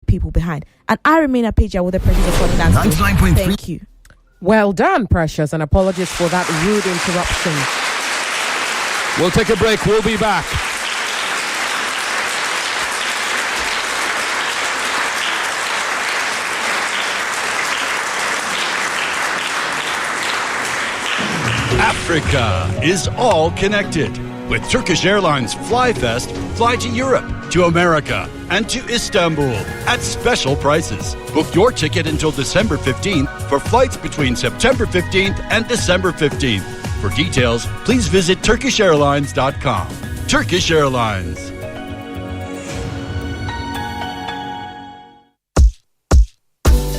people behind. And I remain a Pager with the Precious Okon. 99.3. Thank you. Well done, Precious, and apologies for that rude interruption. We'll take a break. We'll be back. Africa is all connected. With Turkish Airlines FlyFest, fly to Europe, to America, and to Istanbul at special prices. Book your ticket until December 15th for flights between September 15th and December 15th. For details, please visit turkishairlines.com. Turkish Airlines.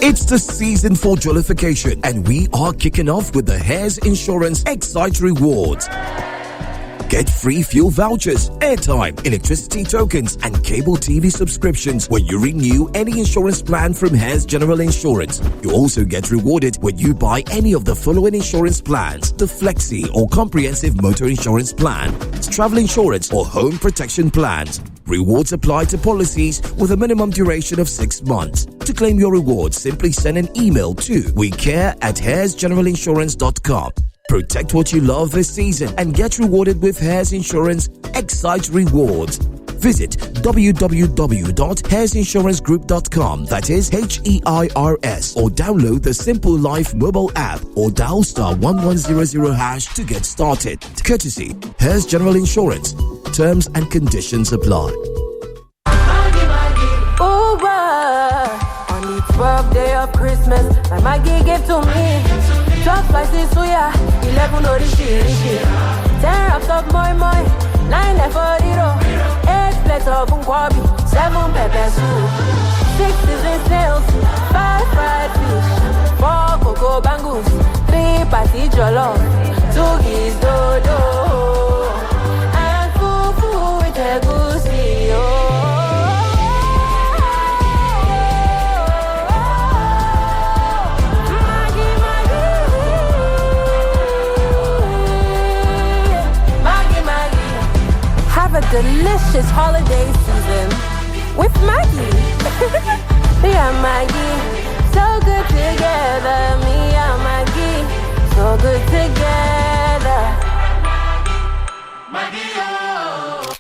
It's the season for jollification, and we are kicking off with the Hares Insurance Excite Rewards. Get free fuel vouchers, airtime, electricity tokens, and cable TV subscriptions when you renew any insurance plan from Hares General Insurance. You also get rewarded when you buy any of the following insurance plans: the Flexi or Comprehensive Motor Insurance Plan, travel insurance or home protection plans. Rewards apply to policies with a minimum duration of 6 months. To claim your rewards, simply send an email to wecare@haresgeneralinsurance.com. Protect what you love this season and get rewarded with Hares Insurance Excite Rewards. Visit www.haresinsurancegroup.com, that is HEIRS, or download the Simple Life mobile app or dial *1100# to get started. Courtesy Hares General Insurance. Terms and conditions apply. On the 12th day of Christmas, my Maggie gave to me 12 slices suya, 11 orishi, 10 wraps of moi moi, 9 efodiro, 8 plates of unkwabi, 7 pepper soup, 6 season snails, 5 fried fish, 4 cocoa bangles, 3 patty jollof, 2 geese dodo, and fufu with egusi. Delicious holiday season with Maggie. Yeah, Maggie, so good together. Me and Maggie, so good together. Maggie, oh.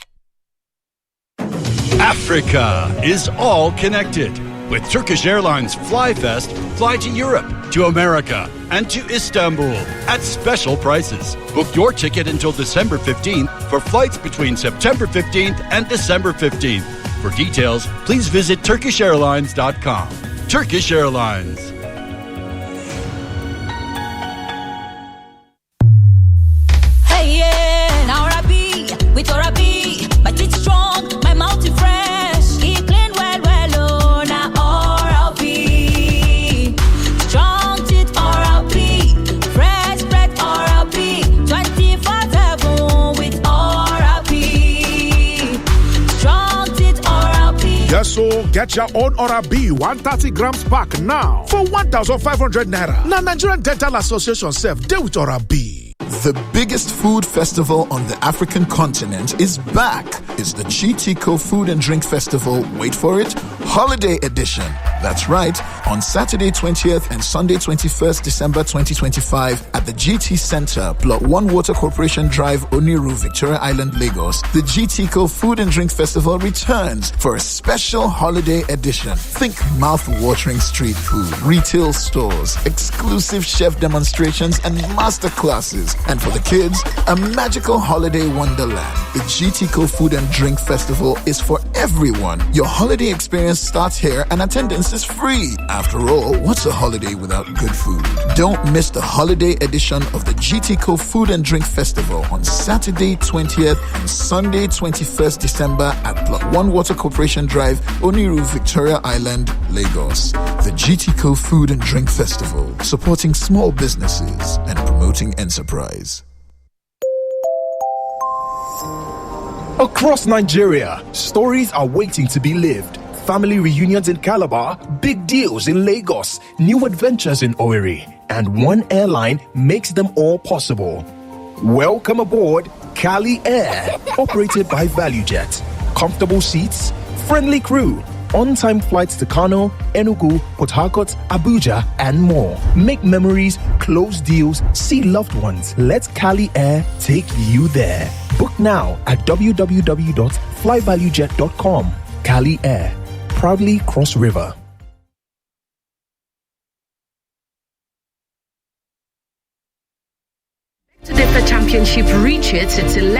Africa is all connected. With Turkish Airlines FlyFest, fly to Europe, to America, and to Istanbul at special prices. Book your ticket until December 15th for flights between September 15th and December 15th. For details, please visit turkishairlines.com. Turkish Airlines. Hey, yeah, now Rabi, with Rabi, but it's strong, my mouth is fresh, it clean well, oh, now Oral-B. Strong teeth Oral-B, fresh bread Oral-B, 24/7 with Oral-B. Strong teeth Oral-B. Yes, so get your own Oral-B 130 grams pack now for 1,500 naira. Now Nigerian Dental Association self deal with Oral-B. The biggest food festival on the African continent is back. It's the GTCO Food and Drink Festival, wait for it, Holiday Edition. That's right, on Saturday 20th and Sunday 21st December 2025 at the GT Center, Plot 1 Water Corporation Drive, Oniru, Victoria Island, Lagos. The GTCO Food and Drink Festival returns for a special holiday edition. Think mouth-watering street food, retail stores, exclusive chef demonstrations, and master classes. And for the kids, a magical holiday wonderland. The GTCO Food and Drink Festival is for everyone. Your holiday experience starts here and attendance is free. After all, what's a holiday without good food? Don't miss the holiday edition of the GTCO Food and Drink Festival on Saturday 20th and Sunday 21st December at Plot 1 Water Corporation Drive, Oniru, Victoria Island, Lagos. The GTCO Food and Drink Festival, supporting small businesses and promoting enterprise. Across Nigeria, stories are waiting to be lived. Family reunions in Calabar, big deals in Lagos, new adventures in Owerri, and one airline makes them all possible. Welcome aboard Cali Air, operated by ValueJet. Comfortable seats, friendly crew, on-time flights to Kano, Enugu, Port Harcourt, Abuja, and more. Make memories, close deals, see loved ones. Let Cali Air take you there. Book now at www.flyvaluejet.com. Cali Air, proudly cross river. To differ championship reaches its The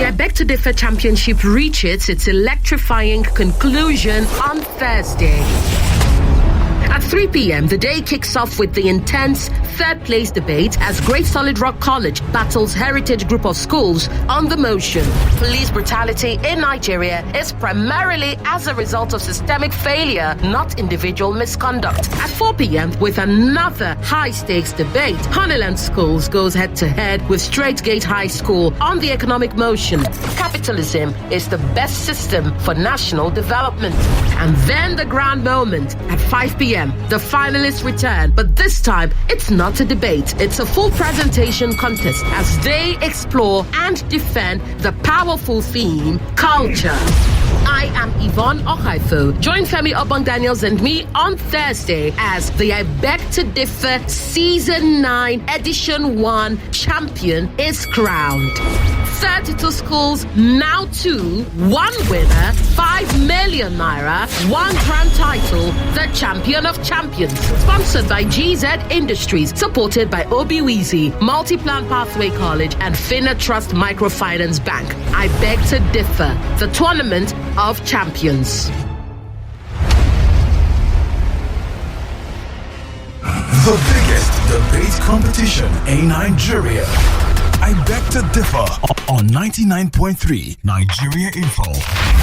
I Beg to Differ Championship reaches its electrifying conclusion on Thursday. At 3 p.m., the day kicks off with the intense third-place debate as Great Solid Rock College battles Heritage Group of Schools on the motion. Police brutality in Nigeria is primarily as a result of systemic failure, not individual misconduct. At 4 p.m., with another high-stakes debate, Honeyland Schools goes head-to-head with Straightgate High School on the economic motion. Capitalism is the best system for national development. And then the grand moment at 5 p.m. The finalists return, but this time it's not a debate. It's a full presentation contest as they explore and defend the powerful theme, culture. I am Yvonne Okaifo. Join Femi Obong Daniels and me on Thursday as the I Beg to Differ Season 9 Edition 1 champion is crowned. 32 schools, now 2, 1 winner, 5 million naira, 1 grand title, the champion of champions. Sponsored by GZ Industries, supported by Obiwizi, Multiplan Pathway College, and Finna Trust Microfinance Bank. I Beg to Differ, the tournament of champions. The biggest debate competition in Nigeria. I Beg to Differ on 99.3 Nigeria Info.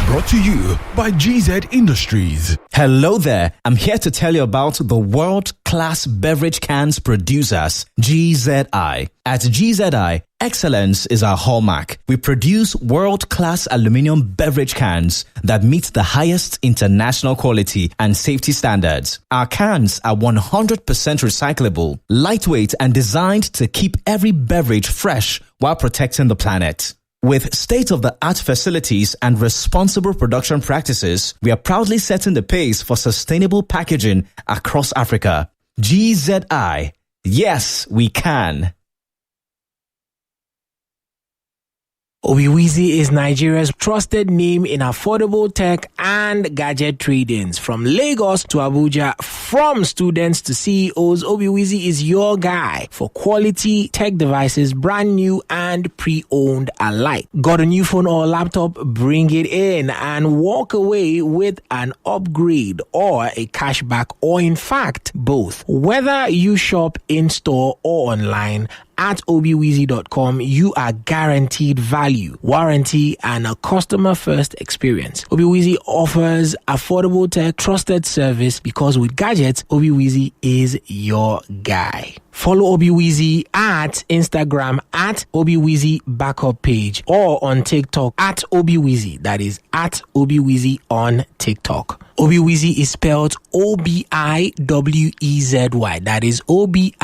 Brought to you by GZ Industries. Hello there. I'm here to tell you about the world-class beverage cans producers, GZI. At GZI, excellence is our hallmark. We produce world-class aluminum beverage cans that meet the highest international quality and safety standards. Our cans are 100% recyclable, lightweight, and designed to keep every beverage fresh while protecting the planet. With state-of-the-art facilities and responsible production practices, we are proudly setting the pace for sustainable packaging across Africa. GZI. Yes, we can. Obiwizi is Nigeria's trusted name in affordable tech and gadget tradings. From Lagos to Abuja, from students to CEOs, Obiwizi is your guy for quality tech devices, brand new and pre-owned alike. Got a new phone or laptop? Bring it in and walk away with an upgrade or a cashback, or in fact, both. Whether you shop in-store or online, at obiwizi.com, you are guaranteed value, warranty, and a customer-first experience. Obiwizi offers affordable tech, trusted service, because with gadgets, Obiwizi is your guy. Follow Obiwizi at Instagram at Obiwizi Backup Page, or on TikTok at Obiwizi. That is at Obiwizi on TikTok. Obiwizi is spelled Obiwezi. That is Obiwezi.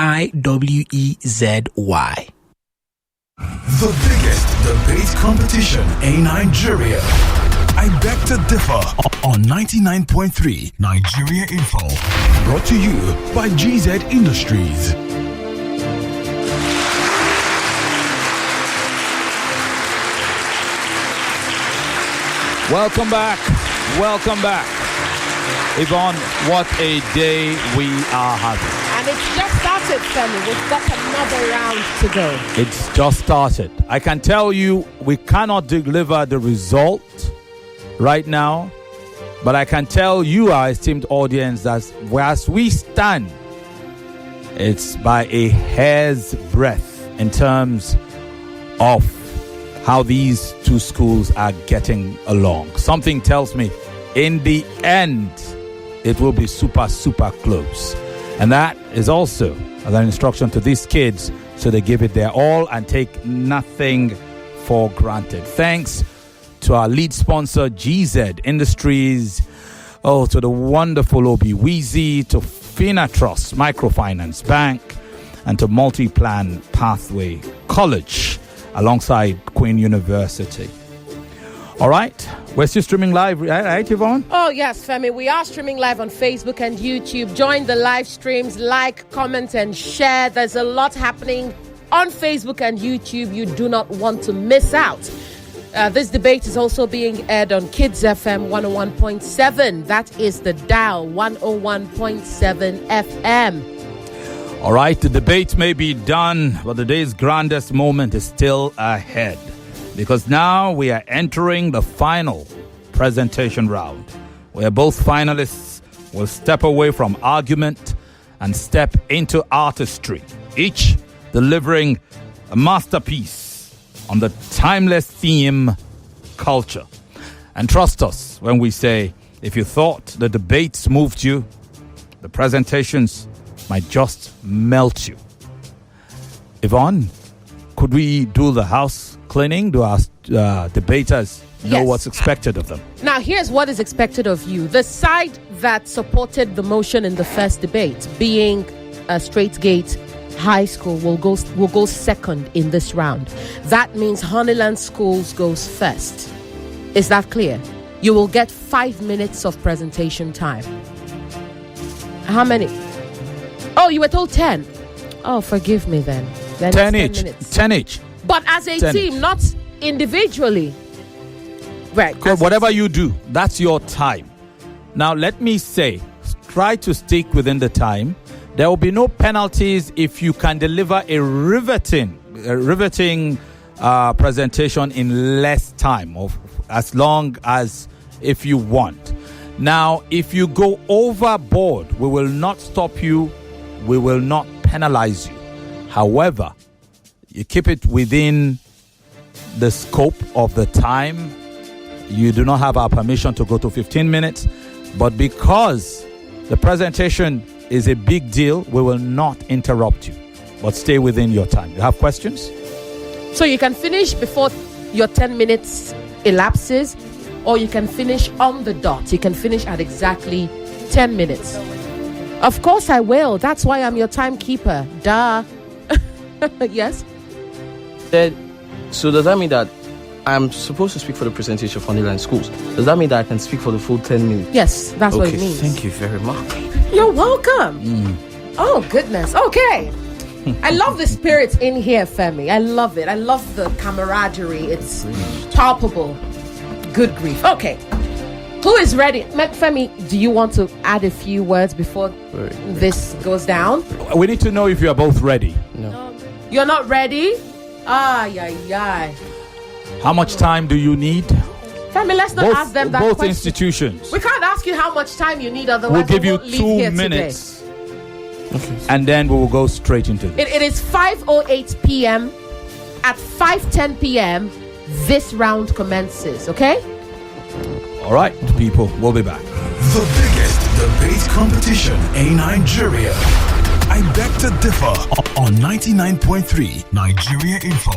The biggest debate competition in Nigeria. I Beg to Differ on 99.3 Nigeria Info. Brought to you by GZ Industries. Welcome back. Welcome back. Yvonne, what a day we are having. And it's just started, Femi. We've got another round to go. It's just started. I can tell you we cannot deliver the result right now, but I can tell you, our esteemed audience, that as we stand, it's by a hair's breadth in terms of how these two schools are getting along. Something tells me in the end, it will be super, super close. And that is also an instruction to these kids, so they give it their all and take nothing for granted. Thanks to our lead sponsor, GZ Industries, to the wonderful Obiwizi, to Finna Trust Microfinance Bank, and to Multiplan Pathway College, alongside Queen University. All right. We're still streaming live, right, Yvonne? Oh, yes, Femi. We are streaming live on Facebook and YouTube. Join the live streams, like, comment, and share. There's a lot happening on Facebook and YouTube you do not want to miss out. This debate is also being aired on Kids FM 101.7. That is the dial, 101.7 FM. All right, the debate may be done, but the day's grandest moment is still ahead. Because now we are entering the final presentation round, where both finalists will step away from argument and step into artistry, each delivering a masterpiece on the timeless theme, culture. And trust us when we say, if you thought the debates moved you, the presentations might just melt you. Yvonne, could we do the house cleaning? Do our debaters know what's expected of them? Now, here's what is expected of you. The side that supported the motion in the first debate, being Straight Gate High School, will go second in this round. That means Honeyland Schools goes first. Is that clear? You will get 5 minutes of presentation time. How many? Oh, you were told 10. Oh, forgive me then. 10 each. 10 each. But as a team, not individually. Right. Whatever you do, that's your time. Now, let me say, try to stick within the time. There will be no penalties if you can deliver a riveting presentation in less time, of as long as if you want. Now, if you go overboard, we will not stop you. We will not penalize you. However, you keep it within the scope of the time. You do not have our permission to go to 15 minutes. But because the presentation is a big deal, we will not interrupt you. But stay within your time. You have questions? So you can finish before your 10 minutes elapses, or you can finish on the dot. You can finish at exactly 10 minutes. Of course I will. That's why I'm your timekeeper. Duh. Yes? So does that mean that I'm supposed to speak for the presentation of Honeyland Schools? Does that mean that I can speak for the full 10 minutes? Yes, that's what it means. Thank you very much. You're welcome. Oh, goodness. Okay. I love the spirit in here, Femi. I love it. I love the camaraderie. It's palpable. Good grief. Okay. Who is ready? Femi, do you want to add a few words before this goes down? We need to know if you are both ready. No. You're not ready? Ay. How much time do you need? Femi, let's not ask them that both question. Institutions. We can't ask you how much time you need, otherwise we'll give you won't leave 2 here minutes. Today. Okay. And then we will go straight into this. It is 5:08 p.m. At 5:10 p.m., this round commences, okay? All right, people, we'll be back. The biggest debate competition in Nigeria. I beg to differ on 99.3 Nigeria Info.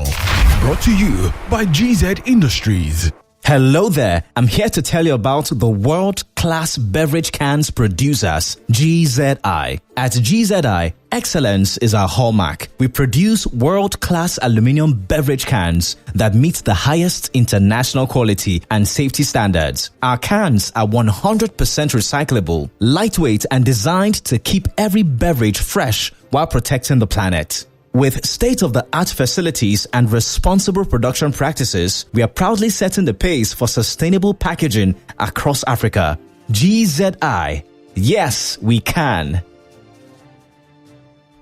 Brought to you by GZ Industries. Hello there. I'm here to tell you about the world-class beverage cans producers, GZI. At GZI, excellence is our hallmark. We produce world-class aluminum beverage cans that meet the highest international quality and safety standards. Our cans are 100% recyclable, lightweight, and designed to keep every beverage fresh while protecting the planet. With state-of-the-art facilities and responsible production practices, we are proudly setting the pace for sustainable packaging across Africa. GZI. Yes, we can.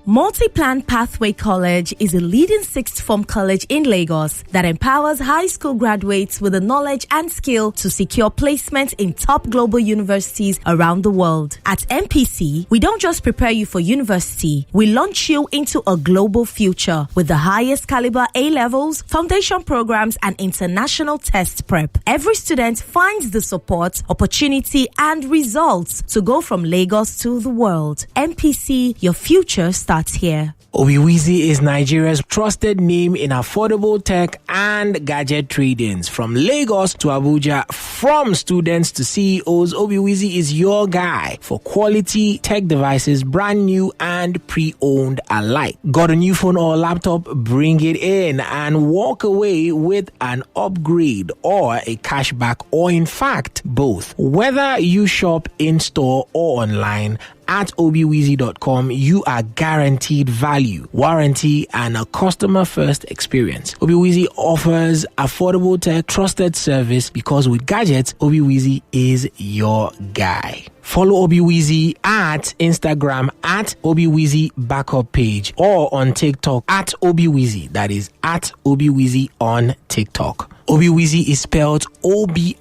Multi-Plan Pathway College is a leading sixth form college in Lagos that empowers high school graduates with the knowledge and skill to secure placement in top global universities around the world. At MPC, we don't just prepare you for university, we launch you into a global future with the highest caliber A-levels, foundation programs, and international test prep. Every student finds the support, opportunity, and results to go from Lagos to the world. MPC, your future starts starts here. Obiwizi is Nigeria's trusted name in affordable tech and gadget trade-ins. From Lagos to Abuja, from students to CEOs, Obiwizi is your guy for quality tech devices, brand new and pre-owned alike. Got a new phone or laptop? Bring it in and walk away with an upgrade or a cashback, or in fact, both. Whether you shop in-store or online, at obiwizi.com, you are guaranteed value, warranty, and a customer-first experience. Obiwizi offers affordable tech, trusted service, because with gadgets, Obiwizi is your guy. Follow Obiwizi at Instagram at Obiwizi Backup Page, or on TikTok at Obiwizi. That is at Obiwizi on TikTok. Obiwizi is spelled Obiwezi.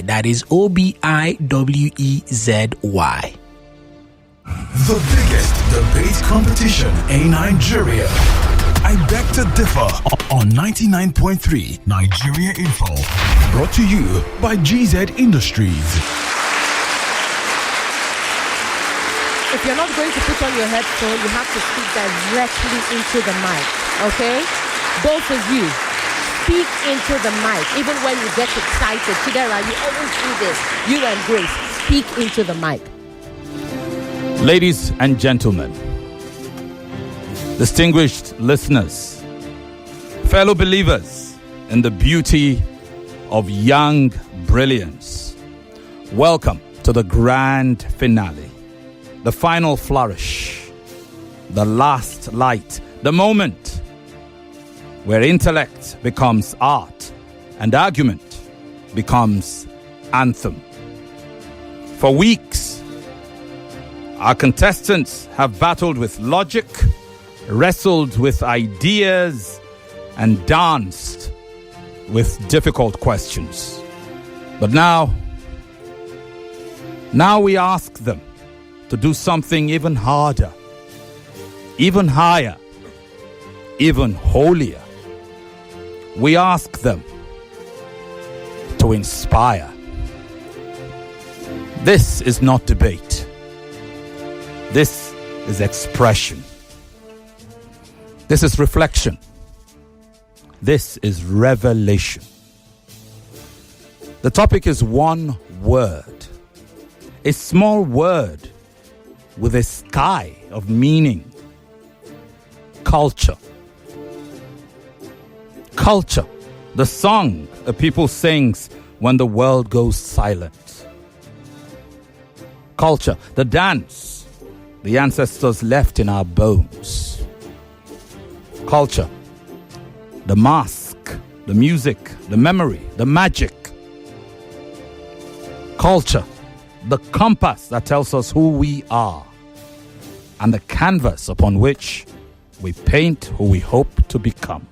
That is Obiwezi. The biggest debate competition in Nigeria. I beg to differ on 99.3 Nigeria Info. Brought to you by GZ Industries. If you're not going to put on your headphone, you have to speak directly into the mic, okay? Both of you, speak into the mic. Even when you get excited, Chidera, you always do this. You and Grace, speak into the mic. Ladies and gentlemen, distinguished listeners, fellow believers in the beauty of young brilliance, welcome to the grand finale, the final flourish, the last light, the moment where intellect becomes art and argument becomes anthem. For weeks, our contestants have battled with logic, wrestled with ideas, and danced with difficult questions. But now we ask them to do something even harder, even higher, even holier. We ask them to inspire. This is not debate. This is expression. This is reflection. This is revelation. The topic is one word, a small word with a sky of meaning. Culture. Culture, the song a people sings when the world goes silent. Culture, the dance the ancestors left in our bones. Culture, the mask, the music, the memory, the magic. Culture, the compass that tells us who we are, and the canvas upon which we paint who we hope to become.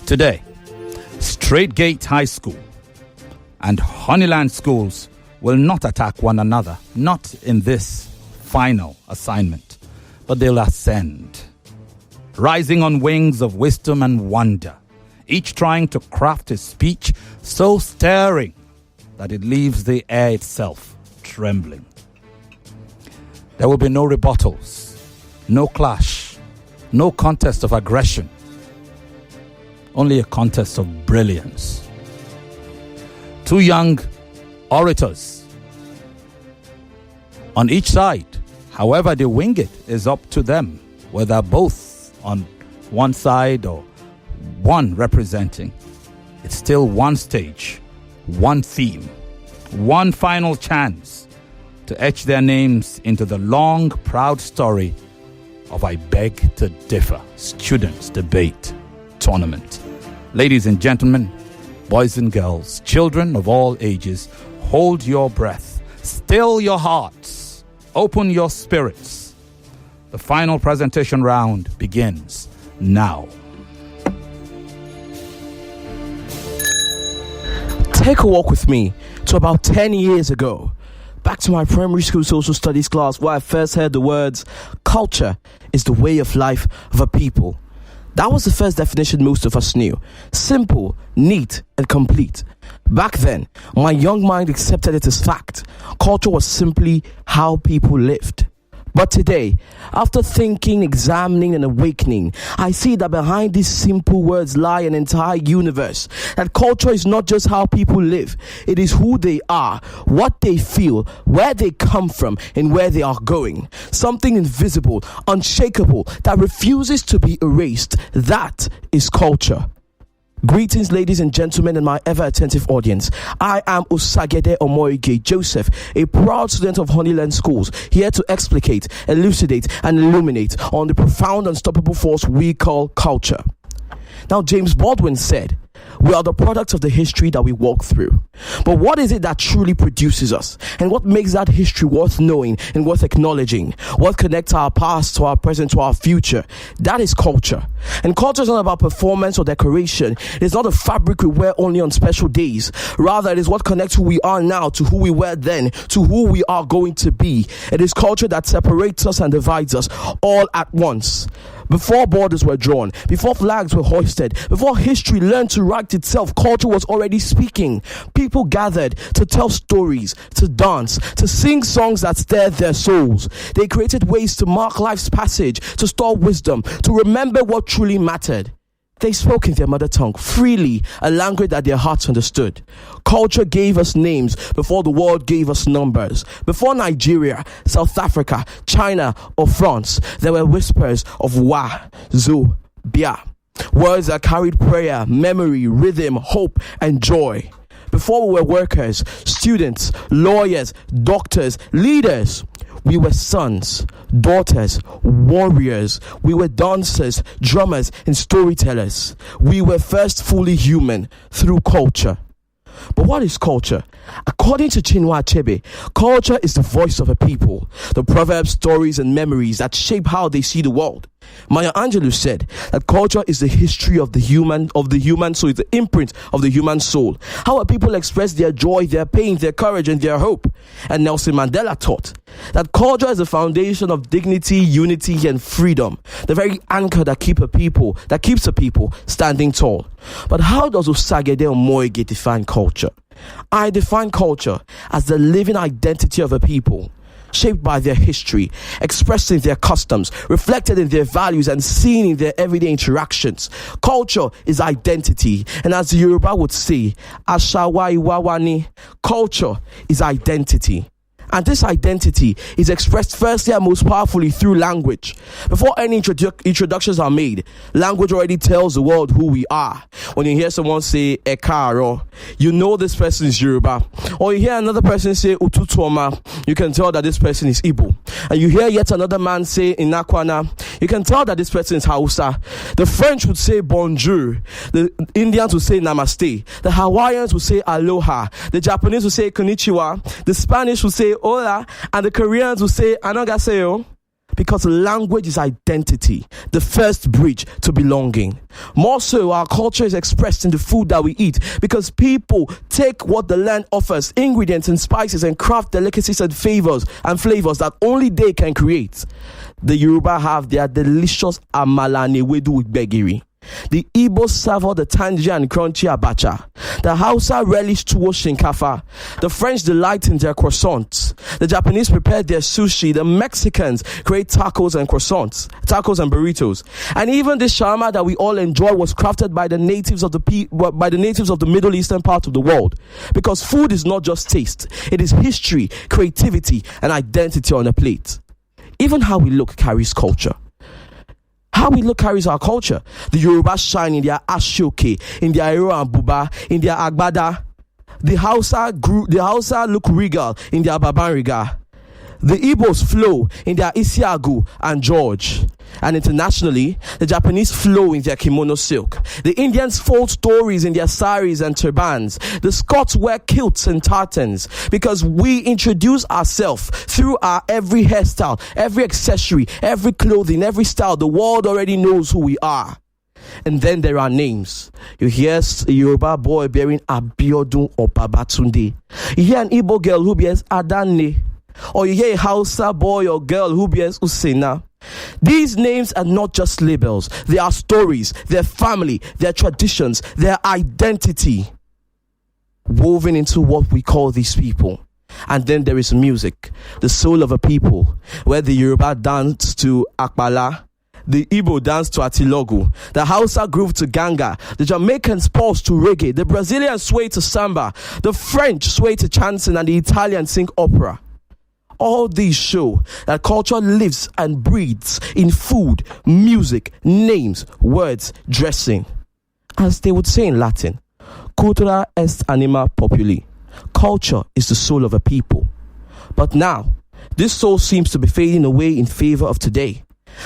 Today, Straightgate High School and Honeyland Schools will not attack one another, not in this final assignment, but they'll ascend, rising on wings of wisdom and wonder, each trying to craft a speech so stirring that it leaves the air itself trembling. There will be no rebuttals, no clash, no contest of aggression, only a contest of brilliance. Two young orators on each side. However they wing it is up to them, whether both on one side or one representing. It's still one stage, one theme, one final chance to etch their names into the long, proud story of I Beg to Differ Students' Debate Tournament. Ladies and gentlemen, boys and girls, children of all ages, hold your breath, still your hearts, open your spirits. The final presentation round begins now. Take a walk with me to about 10 years ago, back to my primary school social studies class, where I first heard the words, culture is the way of life of a people. That was the first definition most of us knew. Simple, neat, and complete. Back then, my young mind accepted it as fact. Culture was simply how people lived. But today, after thinking, examining, and awakening, I see that behind these simple words lie an entire universe. That culture is not just how people live, it is who they are, what they feel, where they come from, and where they are going. Something invisible, unshakable, that refuses to be erased. That is culture. Greetings, ladies and gentlemen, and my ever-attentive audience. I am Osagede Omoige Joseph, a proud student of Honeyland Schools, here to explicate, elucidate, and illuminate on the profound, unstoppable force we call culture. Now, James Baldwin said, "We are the product of the history that we walk through." But what is it that truly produces us? And what makes that history worth knowing and worth acknowledging? What connects our past to our present to our future? That is culture. And culture is not about performance or decoration. It is not a fabric we wear only on special days. Rather, it is what connects who we are now to who we were then, to who we are going to be. It is culture that separates us and divides us all at once. Before borders were drawn, before flags were hoisted, before history learned to write itself, culture was already speaking. People gathered to tell stories, to dance, to sing songs that stirred their souls. They created ways to mark life's passage, to store wisdom, to remember what truly mattered. They spoke in their mother tongue freely, a language that their hearts understood. Culture gave us names before the world gave us numbers. Before Nigeria, South Africa, China, or France, there were whispers of wa, zo, bia. Words that carried prayer, memory, rhythm, hope, and joy. Before we were workers, students, lawyers, doctors, leaders, we were sons, daughters, warriors. We were dancers, drummers, and storytellers. We were first fully human through culture. But what is culture? According to Chinua Achebe, culture is the voice of a people, the proverbs, stories, and memories that shape how they see the world. Maya Angelou said that culture is the history of the human soul, it's the imprint of the human soul. How a people express their joy, their pain, their courage, and their hope. And Nelson Mandela taught that culture is the foundation of dignity, unity, and freedom, the very anchor that keeps a people standing tall. But how does Osagede Omoige define culture? I define culture as the living identity of a people, shaped by their history, expressed in their customs, reflected in their values, and seen in their everyday interactions. Culture is identity, and as the Yoruba would say, Ashawa Iwawani, culture is identity. And this identity is expressed firstly and most powerfully through language. Before any introductions are made, language already tells the world who we are. When you hear someone say Ekaro, you know this person is Yoruba. Or you hear another person say Ututoma, you can tell that this person is Igbo. And you hear yet another man say Inakwana, you can tell that this person is Hausa. The French would say bonjour. The Indians would say namaste. The Hawaiians would say aloha. The Japanese would say konnichiwa. The Spanish would say hola, and the Koreans will say "Annyeonghaseyo," because language is identity, the first bridge to belonging. More so, our culture is expressed in the food that we eat, because people take what the land offers, ingredients and spices, and craft delicacies and flavors that only they can create. The Yoruba have their delicious amala and ewedu with gbegiri. The Igbo savour the tangy and crunchy abacha. The Hausa relish tuwo shinkafa. The French delight in their croissants. The Japanese prepare their sushi. The Mexicans create tacos and burritos. And even this shawarma that we all enjoy was crafted by the natives of the Middle Eastern part of the world. Because food is not just taste; it is history, creativity, and identity on a plate. Even how we look carries culture. How we look carries our culture. The Yoruba shine in their ashoke, in their ero and buba, in their agbada. The Hausa look regal in their babanriga. The Igbos flow in their Isiagu and George. And internationally, the Japanese flow in their kimono silk. The Indians fold stories in their saris and turbans. The Scots wear kilts and tartans, because we introduce ourselves through our every hairstyle, every accessory, every clothing, every style. The world already knows who we are. And then there are names. You hear a Yoruba boy bearing Abiodun or Babatunde. You hear an Igbo girl who bears Adane. Or you hear a Hausa boy or girl who bears Usena. These names are not just labels. They are stories, their family, their traditions, their identity woven into what we call these people. And then there is music, the soul of a people, where the Yoruba dance to Akbala, the Igbo dance to Atilogu, the Hausa groove to Ganga, the Jamaicans pulse to reggae, the Brazilians sway to samba, the French sway to chanson, and the Italians sing opera. All these show that culture lives and breathes in food, music, names, words, dressing. As they would say in Latin, cultura est anima populi. Culture is the soul of a people. But now, this soul seems to be fading away in favor of today.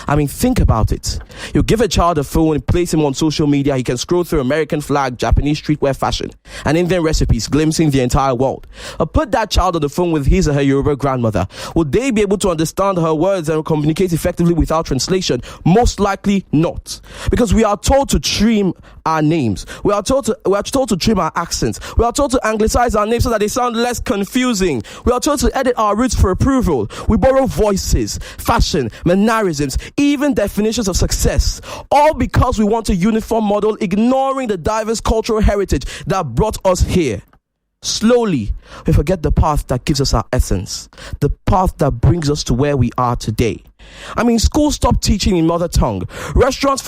I mean, think about it. You give a child a phone, place him on social media, he can scroll through American flag, Japanese streetwear fashion, and Indian recipes, glimpsing the entire world. Or put that child on the phone with his or her Yoruba grandmother. Would they be able to understand her words and communicate effectively without translation? Most likely not. Because we are told to trim our names. We are told to trim our accents. We are told to anglicize our names so that they sound less confusing. We are told to edit our roots for approval. We borrow voices, fashion, mannerisms, even definitions of success, all because we want a uniform model, ignoring the diverse cultural heritage that brought us here. Slowly, we forget the path that gives us our essence, the path that brings us to where we are today. I mean, schools stop teaching in mother tongue. Restaurants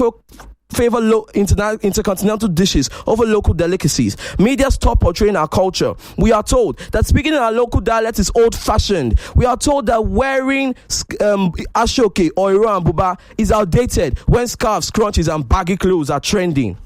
favor intercontinental dishes over local delicacies. Media stop portraying our culture. We are told that speaking in our local dialect is old-fashioned. We are told that wearing ashoke or iro and buba is outdated when scarves, scrunchies and baggy clothes are trending.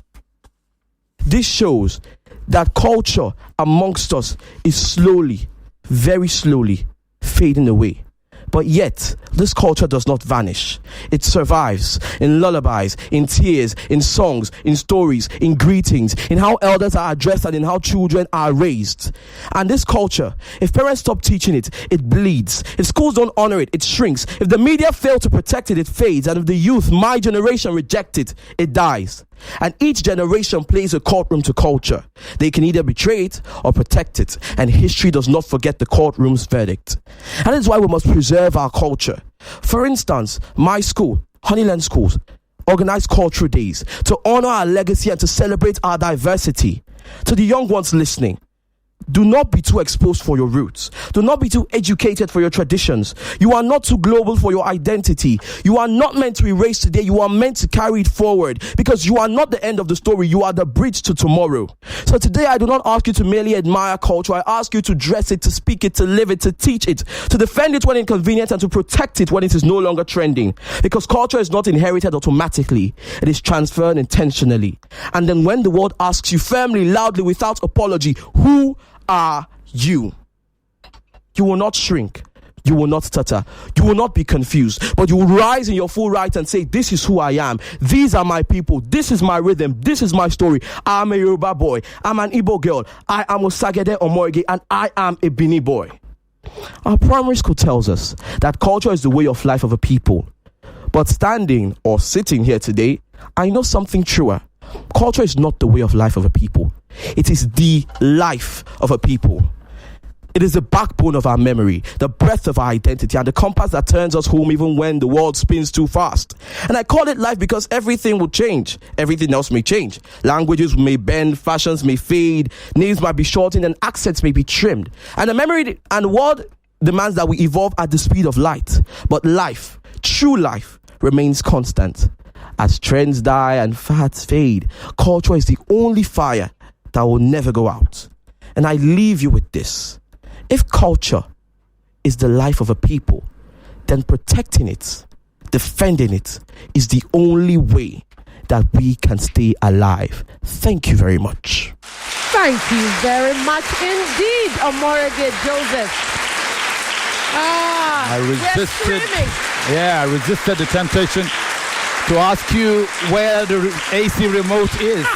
This shows that culture amongst us is slowly, very slowly fading away. But yet, this culture does not vanish. It survives in lullabies, in tears, in songs, in stories, in greetings, in how elders are addressed and in how children are raised. And this culture, if parents stop teaching it, it bleeds. If schools don't honor it, it shrinks. If the media fail to protect it, it fades. And if the youth, my generation, reject it, it dies. And each generation plays a courtroom to culture. They can either betray it or protect it. And history does not forget the courtroom's verdict. And that is why we must preserve our culture. For instance, my school, Honeyland Schools, organize cultural days to honor our legacy and to celebrate our diversity. To the young ones listening, do not be too exposed for your roots. Do not be too educated for your traditions. You are not too global for your identity. You are not meant to erase today. You are meant to carry it forward, because you are not the end of the story. You are the bridge to tomorrow. So today I do not ask you to merely admire culture. I ask you to dress it, to speak it, to live it, to teach it, to defend it when inconvenient, and to protect it when it is no longer trending. Because culture is not inherited automatically. It is transferred intentionally. And then when the world asks you firmly, loudly, without apology, who are you? You will not shrink. You will not stutter. You will not be confused. But you will rise in your full right and say, this is who I am. These are my people. This is my rhythm. This is my story. I'm a Yoruba boy. I'm an Igbo girl. I am Osagede Omorige, and I am a Bini boy. Our primary school tells us that culture is the way of life of a people. But standing or sitting here today, I know something truer. Culture is not the way of life of a people. It is the life of a people. It is the backbone of our memory, the breath of our identity, and the compass that turns us home even when the world spins too fast. And I call it life because everything will change. Everything else may change. Languages may bend, fashions may fade, names might be shortened, and accents may be trimmed. And the memory and world demands that we evolve at the speed of light. But life, true life, remains constant. As trends die and fads fade, culture is the only fire that will never go out. And I leave you with this. If culture is the life of a people, then protecting it, defending it, is the only way that we can stay alive. Thank you very much. Thank you very much indeed, Omorige Joseph. I resisted the temptation to ask you where the AC remote is.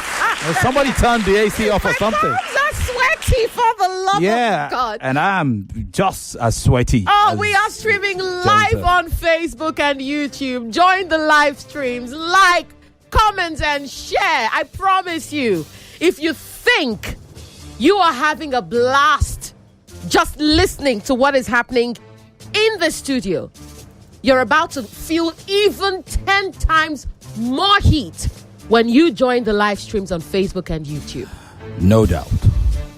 Somebody turned the AC off or something. My arms are sweaty, for the love of God. And I'm just as sweaty. We are streaming live on Facebook and YouTube. Join the live streams, like, comment, and share. I promise you, if you think you are having a blast just listening to what is happening in the studio, you're about to feel even 10 times more heat when you join the live streams on Facebook and YouTube. No doubt.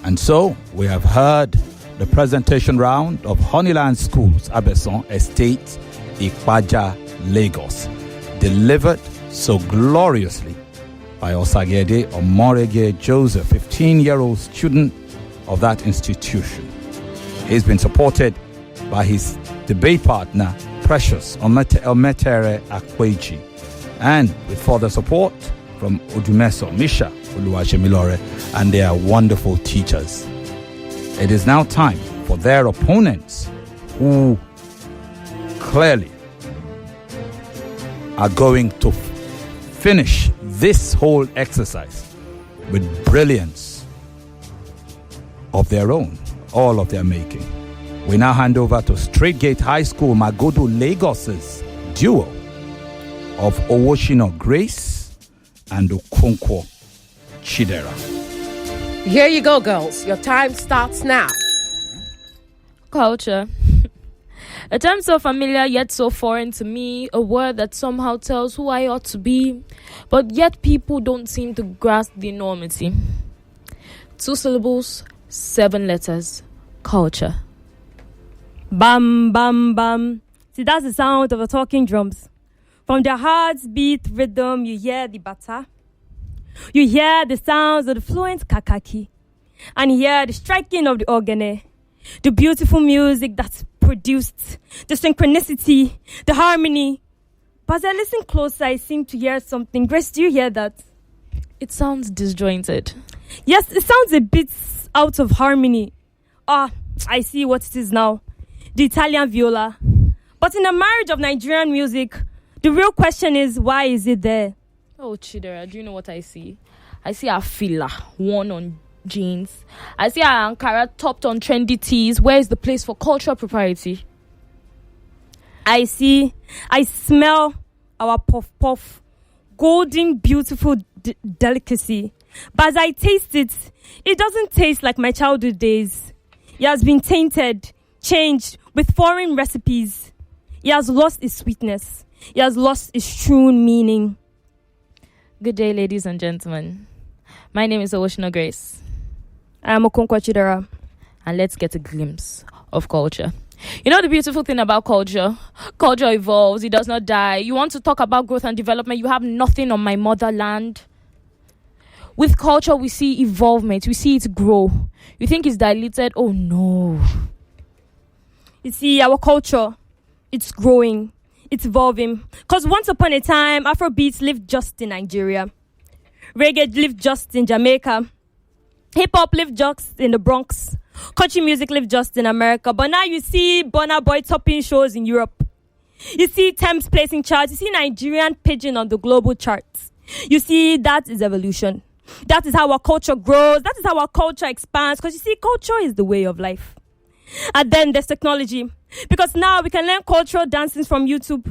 And so we have heard the presentation round of Honeyland Schools, Abeson Estate, Ikpaja, Lagos, delivered so gloriously by Osagede Omorege Joseph, 15-year-old student of that institution. He's been supported by his debate partner, Precious Ometere Akweji, and with further support from Odumeso Misha Oluwashemilore and their wonderful teachers. It is now time for their opponents, who clearly are going to finish this whole exercise with brilliance of their own, all of their making. We now hand over to Straightgate High School, Magodo Lagos's duo of Owoshino Grace and Okonkwo Chidera. Here you go, girls. Your time starts now. Culture. A term so familiar yet so foreign to me, a word that somehow tells who I ought to be, but yet people don't seem to grasp the enormity. 2 syllables, 7 letters. Culture. Bam, bam, bam. See, that's the sound of the talking drums. From their heart's beat rhythm, you hear the bata. You hear the sounds of the fluent kakaki. And you hear the striking of the organe. The beautiful music that's produced. The synchronicity. The harmony. But as I listen closer, I seem to hear something. Grace, do you hear that? It sounds disjointed. Yes, it sounds a bit out of harmony. I see what it is now. The Italian viola. But in the marriage of Nigerian music, the real question is, why is it there? Oh, Chidera, do you know what I see? I see a fila worn on jeans. I see our Ankara topped on trendy tees. Where is the place for cultural propriety? I smell our puff, golden, beautiful delicacy. But as I taste it, it doesn't taste like my childhood days. It has been tainted, changed with foreign recipes. It has lost its sweetness. It has lost its true meaning. Good day, ladies and gentlemen. My name is Owoshino Grace. I am Okonkwo Chidera. And let's get a glimpse of culture. You know the beautiful thing about culture? Culture evolves. It does not die. You want to talk about growth and development? You have nothing on my motherland. With culture, we see evolvement. We see it grow. You think it's diluted? Oh, no. You see, our culture, it's growing. It's evolving. Because once upon a time, Afrobeats lived just in Nigeria. Reggae lived just in Jamaica. Hip-hop lived just in the Bronx. Country music lived just in America. But now you see Burna Boy topping shows in Europe. You see Thames placing charts. You see Nigerian pigeon on the global charts. You see, that is evolution. That is how our culture grows. That is how our culture expands. Because you see, culture is the way of life. And then there's technology. Because now we can learn cultural dances from YouTube.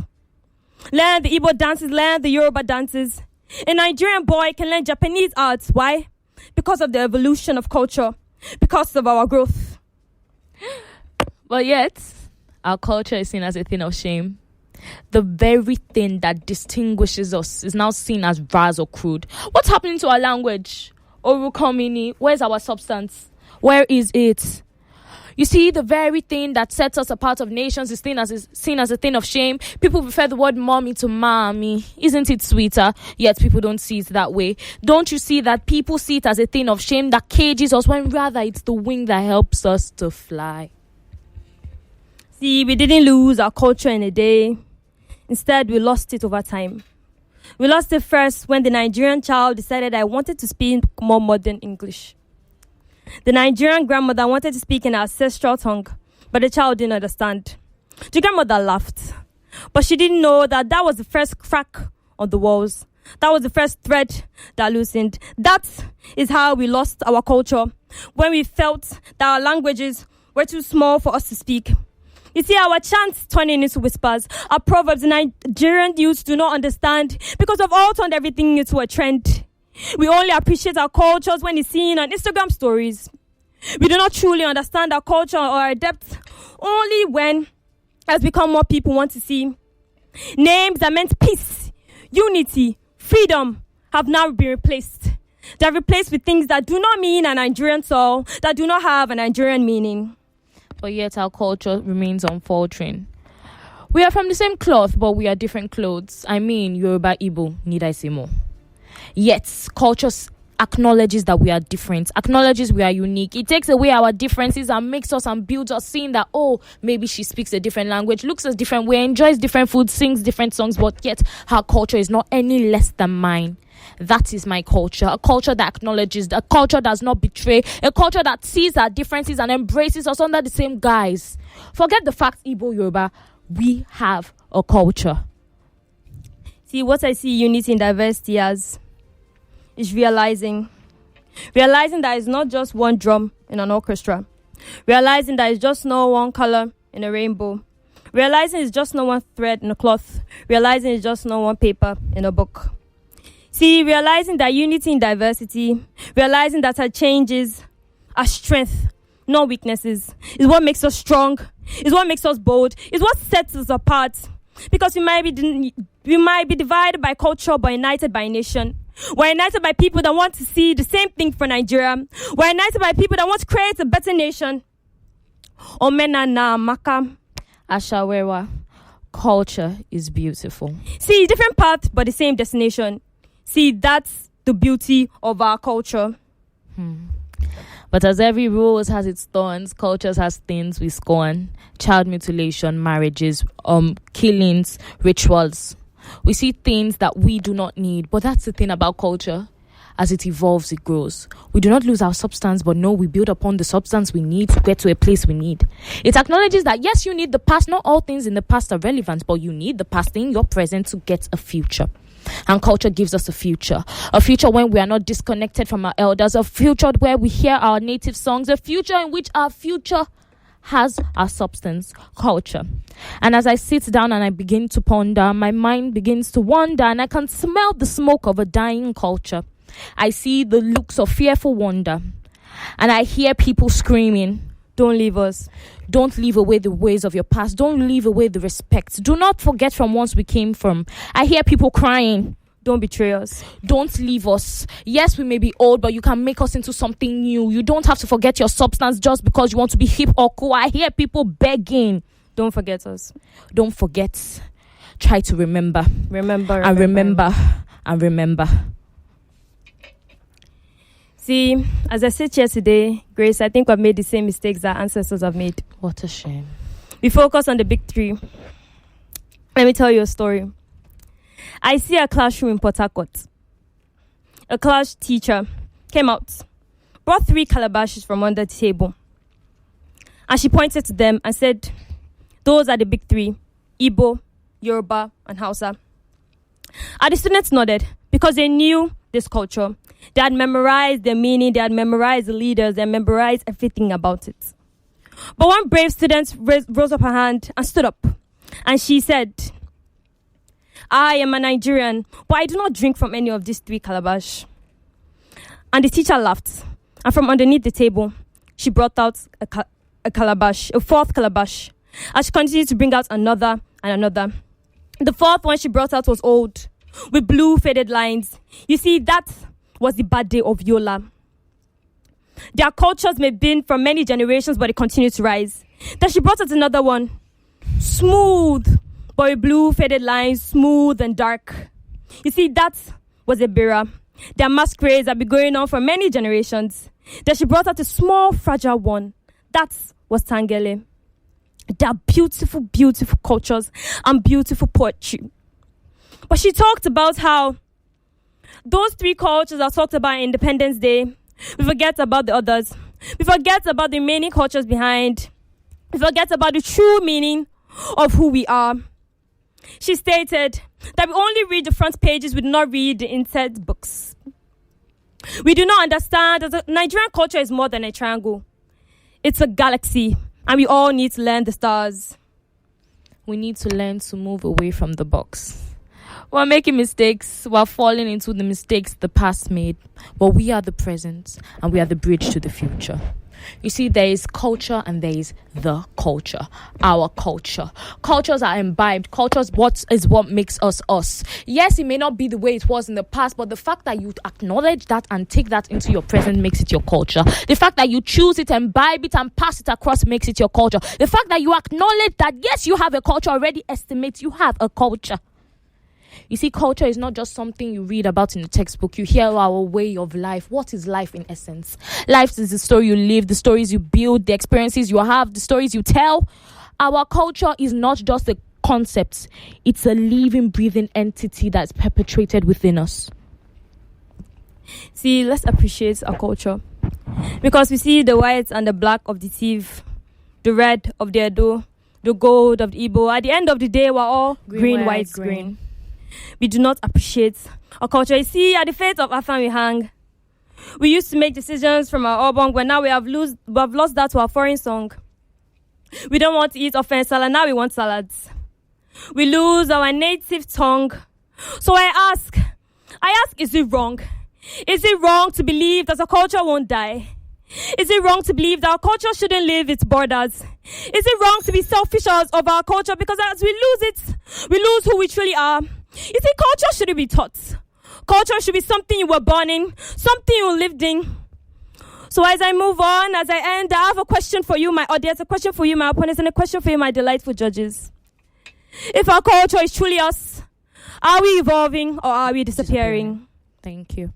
Learn the Igbo dances, learn the Yoruba dances. A Nigerian boy can learn Japanese arts. Why? Because of the evolution of culture. Because of our growth. But yet, our culture is seen as a thing of shame. The very thing that distinguishes us is now seen as vile or crude. What's happening to our language? Orukomini, where's our substance? Where is it? You see, the very thing that sets us apart of nations is seen as a thing of shame. People prefer the word mommy to mommy. Isn't it sweeter? Yet people don't see it that way. Don't you see that people see it as a thing of shame that cages us, when rather it's the wing that helps us to fly? See, we didn't lose our culture in a day. Instead, we lost it over time. We lost it first when the Nigerian child decided I wanted to speak more modern English. The Nigerian grandmother wanted to speak in her ancestral tongue, but the child didn't understand. The grandmother laughed, but she didn't know that that was the first crack on the walls. That was the first thread that loosened. That is how we lost our culture, when we felt that our languages were too small for us to speak. You see, our chants turning into whispers. Our proverbs the Nigerian youth do not understand because we've all turned everything into a trend. We only appreciate our cultures when it's seen on Instagram stories. We do not truly understand our culture or our depth only when, as become more people want to see, names that meant peace, unity, freedom have now been replaced. They're replaced with things that do not mean a Nigerian soul, that do not have a Nigerian meaning. but yet our culture remains unfaltering. We are from the same cloth, but we are different clothes. I mean, Yoruba, Igbo, need I say more? Yet, culture acknowledges that we are different, acknowledges we are unique. It takes away our differences and makes us and builds us, seeing that, oh, maybe she speaks a different language, looks a different way, enjoys different food, sings different songs, but yet her culture is not any less than mine. That is my culture, a culture that acknowledges, a culture does not betray, a culture that sees our differences and embraces us under the same guise. Forget the fact, Igbo, Yoruba, we have a culture. See, what I see unity in diversity as is realizing that it's not just one drum in an orchestra, realizing that it's just not one color in a rainbow, realizing it's just not one thread in a cloth, realizing it's just not one paper in a book. See, realizing that unity in diversity, realizing that our changes are strength, not weaknesses, is what makes us strong, is what makes us bold, is what sets us apart. Because we might be divided by culture, but united by nation. We're united by people that want to see the same thing for Nigeria. We're united by people that want to create a better nation. Omena na maka. Ashawewa, culture is beautiful. See, different paths, but the same destination. See, that's the beauty of our culture. But as every rose has its thorns, culture has things we scorn. Child mutilation, marriages, killings, rituals. We see things that we do not need. But that's the thing about culture. As it evolves, it grows. We do not lose our substance, but no, we build upon the substance we need to get to a place we need. It acknowledges that, yes, you need the past. Not all things in the past are relevant, but you need the past in your present to get a future. And culture gives us a future when we are not disconnected from our elders, a future where we hear our native songs, a future in which our future has our substance, culture. And as I sit down and I begin to ponder, my mind begins to wander, and I can smell the smoke of a dying culture. I see the looks of fearful wonder, and I hear people screaming, don't leave us. Don't leave away the ways of your past. Don't leave away the respect. Do not forget from whence we came from. I hear people crying, don't betray us. Don't leave us. Yes, we may be old, but you can make us into something new. You don't have to forget your substance just because you want to be hip or cool. I hear people begging, don't forget us. Don't forget. Try to remember. Remember. See, as I sit here today, Grace, I think I've made the same mistakes that ancestors have made. What a shame. We focus on the big three. Let me tell you a story. I see a classroom in Port Harcourt. A class teacher came out, brought 3 calabashes from under the table, and she pointed to them and said, those are the big 3, Igbo, Yoruba, and Hausa. And the students nodded because they knew this culture. They had memorized the meaning, they had memorized the leaders, they had memorized everything about it. But one brave student rose up her hand and stood up. And she said, I am a Nigerian, but I do not drink from any of these 3 calabash. And the teacher laughed. And from underneath the table, she brought out a calabash, a 4th calabash. And she continued to bring out another and another. The 4th one she brought out was old, with blue faded lines. You see, that was the birthday of Yola. Their cultures may have been from many generations, but they continue to rise. Then she brought out another one, smooth, but with blue faded lines, smooth and dark. You see, that was a Bira. Their masquerades have been going on for many generations. Then she brought out a small, fragile one. That was Tangele. Their beautiful, beautiful cultures and beautiful poetry. But she talked about how those 3 cultures are talked about on Independence Day. We forget about the others. We forget about the remaining cultures behind. We forget about the true meaning of who we are. She stated that we only read the front pages, we do not read the inside books. We do not understand that the Nigerian culture is more than a triangle. It's a galaxy, and we all need to learn the stars. We need to learn to move away from the box. We're making mistakes. We're falling into the mistakes the past made. But we are the present, and we are the bridge to the future. You see, there is culture and there is the culture. Our culture. Cultures are imbibed. Cultures what makes us us. Yes, it may not be the way it was in the past, but the fact that you acknowledge that and take that into your present makes it your culture. The fact that you choose it, imbibe it, and pass it across makes it your culture. The fact that you acknowledge that, yes, you have a culture, already estimates you have a culture. You see, culture is not just something you read about in the textbook. You hear our way of life. What is life in essence? Life is the story you live, the stories you build, the experiences you have, the stories you tell. Our culture is not just a concept. It's a living, breathing entity that's perpetuated within us. See, let's appreciate our culture. Because we see the white and the black of the Tiv, the red of the Edo, the gold of the Igbo. At the end of the day, we're all green, white, green. We do not appreciate our culture. You see, at the fate of Afan we hang. We used to make decisions from our Obong, but now we have lost that to our foreign song. We don't want to eat offense salad, now we want salads. We lose our native tongue. So I ask, is it wrong? Is it wrong to believe that our culture won't die? Is it wrong to believe that our culture shouldn't leave its borders? Is it wrong to be selfish of our culture? Because as we lose it, we lose who we truly are. You see, culture shouldn't be taught. Culture should be something you were born in, something you lived in. So as I move on, as I end, I have a question for you, my audience, a question for you, my opponents, and a question for you, my delightful judges. If our culture is truly us, are we evolving or are we disappearing? Thank you.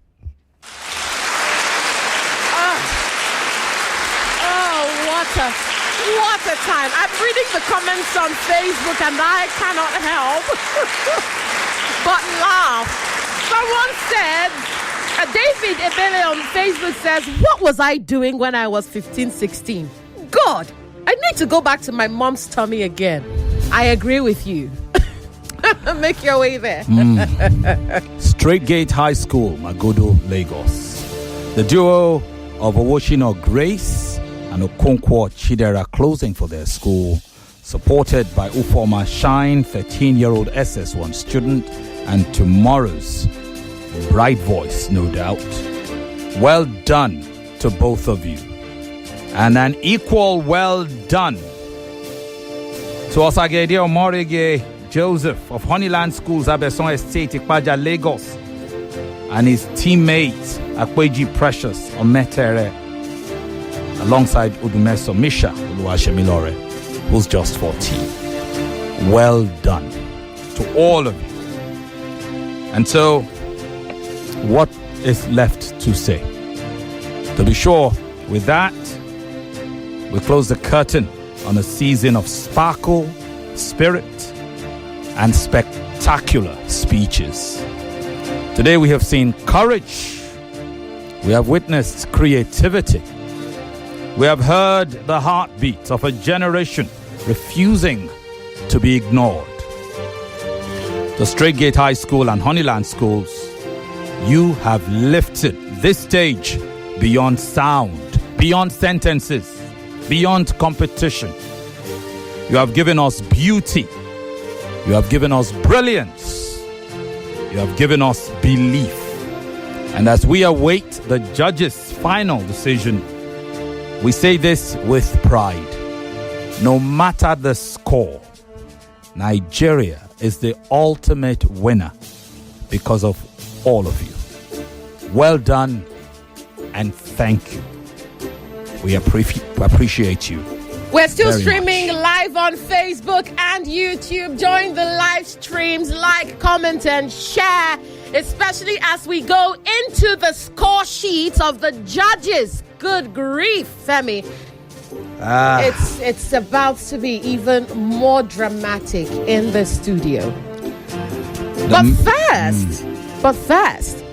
What a time. I'm reading the comments on Facebook and I cannot help but laugh. Someone said, David Ebele on Facebook says, what was I doing when I was 15, 16? God, I need to go back to my mom's tummy again. I agree with you. Make your way there. Straight Gate High School, Magodo, Lagos. The duo of Owoshino Grace and Okonkwo Chidera closing for their school, supported by Ufoma Shine, 13-year-old SS1 student, and tomorrow's bright voice, no doubt. Well done to both of you. And an equal well done to Osagede Omorege Joseph of Honeyland Schools, Abeson Estate, Ikpaja, Lagos, and his teammate, Akweji Precious Ometere, alongside Udumeso Misha Oluwashemilore, who's just 14. Well done to all of you. And so, what is left to say? To be sure, with that, we close the curtain on a season of sparkle, spirit, and spectacular speeches. Today we have seen courage. We have witnessed creativity. We have heard the heartbeat of a generation refusing to be ignored. The Straight Gate High School and Honeyland Schools, you have lifted this stage beyond sound, beyond sentences, beyond competition. You have given us beauty. You have given us brilliance. You have given us belief. And as we await the judge's final decision, we say this with pride. No matter the score, Nigeria is the ultimate winner because of all of you. Well done and thank you. We appreciate you. We're still very streaming much. live on Facebook and YouTube. Join the live streams, like, comment, and share, especially as we go into the score sheets of the judges. Good grief, Femi. It's about to be even more dramatic in the studio. But first,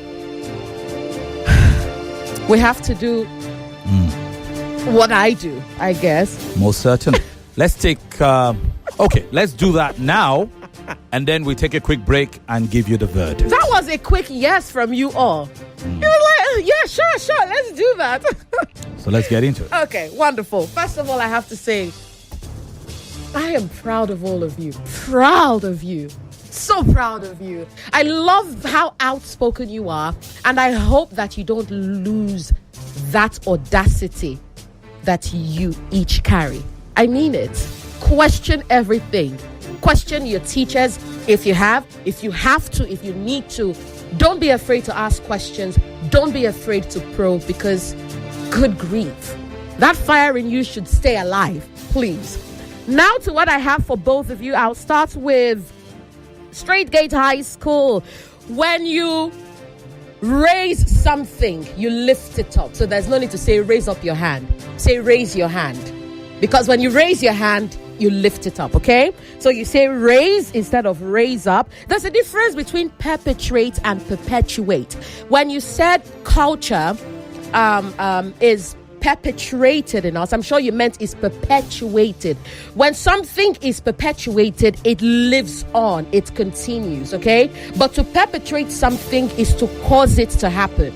we have to do what I do, I guess. Most certainly. Let's take, let's do that now. And then we take a quick break and give you the verdict. That was a quick yes from you all. You were like, yeah, sure, let's do that. So let's get into it. Okay, wonderful. First of all, I have to say, I am proud of all of you. Proud of you. So proud of you. I love how outspoken you are, and I hope that you don't lose that audacity that you each carry. I mean it. Question everything. Question your teachers if you have to, if you need to. Don't be afraid to ask questions. Don't be afraid to probe, because good grief, that fire in you should stay alive, please. Now to what I have for both of you. I'll start with Straight Gate High School. When you raise something, you lift it up. So there's no need to say raise up your hand. Say raise your hand. Because when you raise your hand, you lift it up, okay? So you say raise instead of raise up. There's a difference between perpetrate and perpetuate. When you said culture is perpetuated in us, I'm sure you meant is perpetuated. When something is perpetuated, it lives on, it continues, okay? But to perpetrate something is to cause it to happen.